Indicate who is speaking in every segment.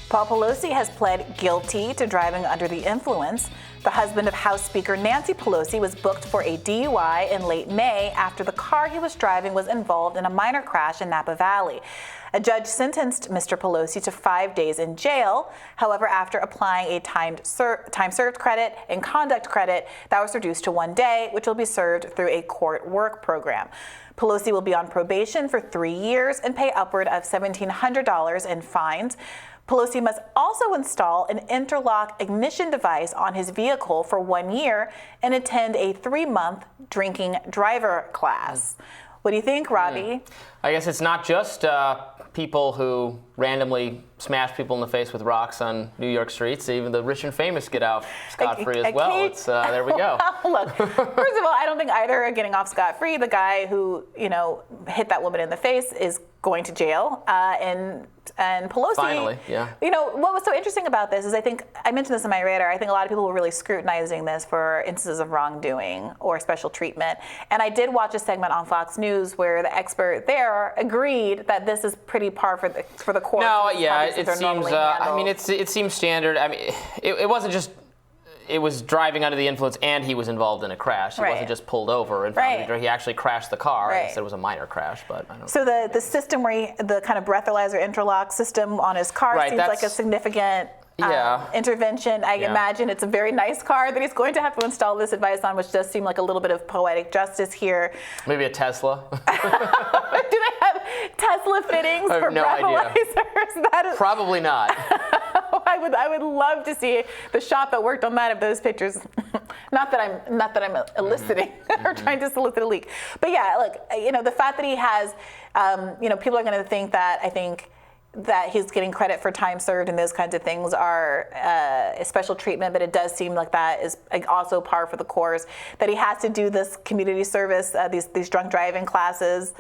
Speaker 1: Paul Pelosi has pled guilty to driving under the influence. The husband of House Speaker Nancy Pelosi was booked for a DUI in late May after the car he was driving was involved in a minor crash in Napa Valley. A judge sentenced Mr. Pelosi to 5 days in jail. However, after applying a time served credit and conduct credit, that was reduced to 1 day, which will be served through a court work program. Pelosi will be on probation for 3 years and pay upward of $1,700 in fines. Pelosi must also install an interlock ignition device on his vehicle for 1 year and attend a 3-month drinking driver class. What do you think, Robby?
Speaker 2: I guess it's not just people who randomly smash people in the face with rocks on New York streets. Even the rich and famous get out scot-free as well. There we go.
Speaker 1: Look, first of all, I don't think either are getting off scot-free. The guy who, hit that woman in the face is going to jail. And Pelosi,
Speaker 2: finally, yeah.
Speaker 1: What was so interesting about this is I mentioned this in my radar. I think a lot of people were really scrutinizing this for instances of wrongdoing or special treatment. And I did watch a segment on Fox News where the expert there agreed that this is pretty par for the course.
Speaker 2: No, yeah, it seems. It seems standard. I mean, it wasn't just. It was driving under the influence, and he was involved in a crash. He wasn't just pulled over. He actually crashed the car. Right. Said it was a minor crash, but I don't.
Speaker 1: So the system where the kind of breathalyzer interlock system on his car seems like a significant intervention. I imagine it's a very nice car that he's going to have to install this advice on, which does seem like a little bit of poetic justice here.
Speaker 2: Maybe a Tesla.
Speaker 1: Do they have Tesla fittings for breathalyzers?
Speaker 2: Probably not.
Speaker 1: I would love to see the shop that worked on that if those pictures. not that I'm eliciting or trying to solicit a leak, but yeah, look, the fact that he has, people are going to think that that he's getting credit for time served and those kinds of things are a special treatment, but it does seem like that is also par for the course. That he has to do this community service, these drunk driving classes.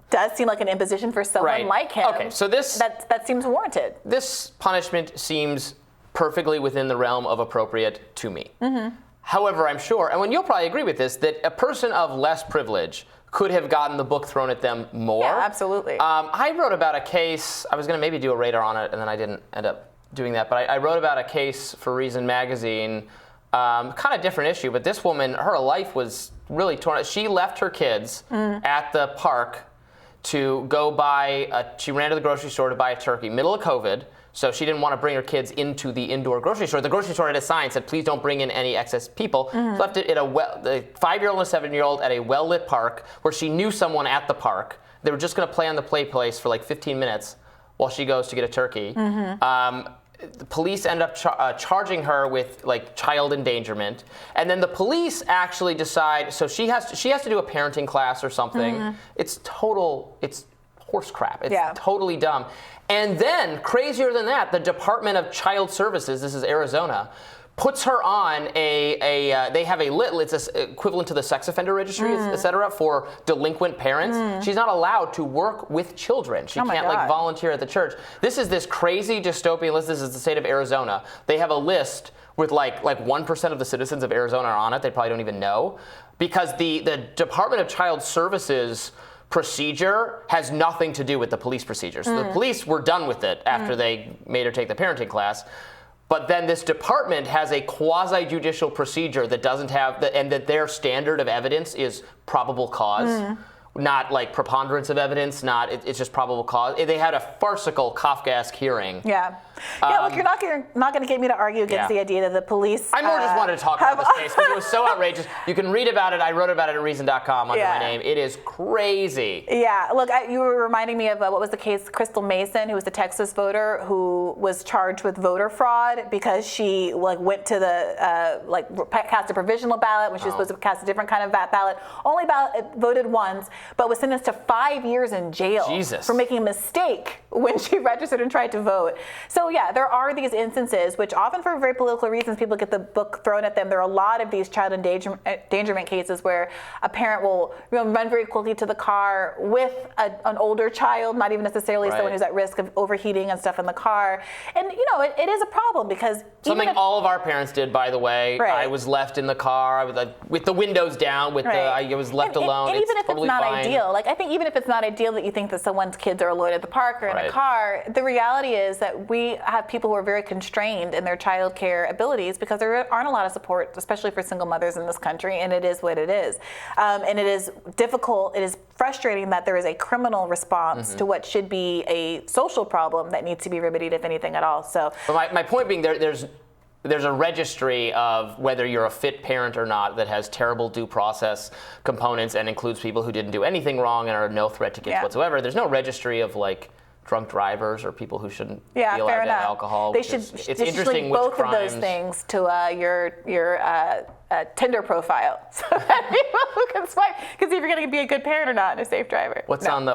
Speaker 1: Does seem like an imposition for someone like him.
Speaker 2: Okay, so that
Speaker 1: seems warranted.
Speaker 2: This punishment seems perfectly within the realm of appropriate to me. Mm-hmm. However, I'm sure, and you'll probably agree with this, that a person of less privilege could have gotten the book thrown at them more.
Speaker 1: Yeah, absolutely.
Speaker 2: I wrote about a case. I was going to maybe do a radar on it, and then I didn't end up doing that. But I wrote about a case for Reason Magazine, kind of different issue. But this woman, her life was really torn. She left her kids at the park to go she ran to the grocery store to buy a turkey, middle of COVID, so she didn't want to bring her kids into the indoor grocery store. The grocery store had a sign that said, please don't bring in any excess people. She left it at the 5-year-old and a 7-year-old at a well-lit park where she knew someone at the park. They were just going to play on the play place for 15 minutes while she goes to get a turkey. The police end up charging her with child endangerment, and then the police actually decide. So she has to do a parenting class or something. It's horse crap. It's totally dumb. And then crazier than that, the Department of Child Services, this is Arizona, puts her on they have a it's equivalent to the sex offender registry, et cetera, for delinquent parents. She's not allowed to work with children. She can't volunteer at the church. This is this crazy dystopian list. This is the state of Arizona. They have a list with like 1% of the citizens of Arizona are on it. They probably don't even know, because the Department of Child Services procedure has nothing to do with the police procedure. So the police were done with it after they made her take the parenting class. But then this department has a quasi-judicial procedure that doesn't have, and that their standard of evidence is probable cause. Not preponderance of evidence, it's just probable cause. They had a farcical Kafkaesque hearing.
Speaker 1: Yeah. Look, you're not going to get me to argue against the idea that the police.
Speaker 2: I more just wanted to talk about this case because it was so outrageous. You can read about it. I wrote about it at Reason.com under my name. It is crazy.
Speaker 1: Yeah. Look, you were reminding me of what was the case? Crystal Mason, who was the Texas voter who was charged with voter fraud because she went to the cast a provisional ballot when she was supposed to cast a different kind of ballot. Only voted once, but was sentenced to 5 years in jail for making a mistake when she registered and tried to vote. So yeah, there are these instances, which often for very political reasons, people get the book thrown at them. There are a lot of these child endangerment cases where a parent will run very quickly to the car with an older child, not even necessarily someone who's at risk of overheating and stuff in the car. And it is a problem because
Speaker 2: something all of our parents did, by the way. I was left in the car. I was with the windows down. I was left alone.
Speaker 1: And even if it's not ideal, I think even if it's not ideal that you think that someone's kids are alone at the park or in a car, the reality is that we have people who are very constrained in their child care abilities because there aren't a lot of support, especially for single mothers in this country, and it is what it is. And it is difficult, it is frustrating that there is a criminal response to what should be a social problem that needs to be remedied, if anything at all. So,
Speaker 2: but my point being, there's a registry of whether you're a fit parent or not that has terrible due process components and includes people who didn't do anything wrong and are no threat to kids whatsoever. There's no registry of like drunk drivers or people who shouldn't be allowed to have alcohol.
Speaker 1: They should link both of those things to your Tinder profile, so that people who can swipe can see if you're going to be a good parent or not and a safe driver.
Speaker 2: What is on the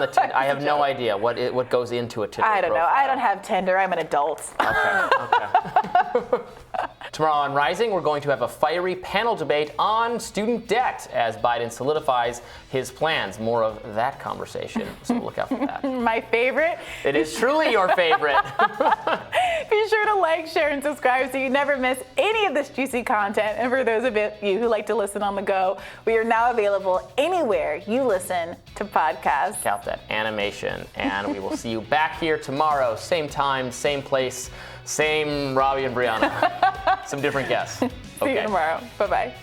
Speaker 2: Tinder? I have no idea what goes into a Tinder profile.
Speaker 1: I don't know. I don't have Tinder. I'm an adult.
Speaker 2: Okay. Tomorrow on Rising, we're going to have a fiery panel debate on student debt as Biden solidifies his plans. More of that conversation, so look out for that.
Speaker 1: My favorite.
Speaker 2: It is truly your favorite.
Speaker 1: Be sure to like, share, and subscribe so you never miss any of this juicy content. And for those of you who like to listen on the go, we are now available anywhere you listen to podcasts.
Speaker 2: Check out that animation, and we will see you back here tomorrow, same time, same place, same Robby and Briahna. Some different guests.
Speaker 1: See you tomorrow. Bye-bye.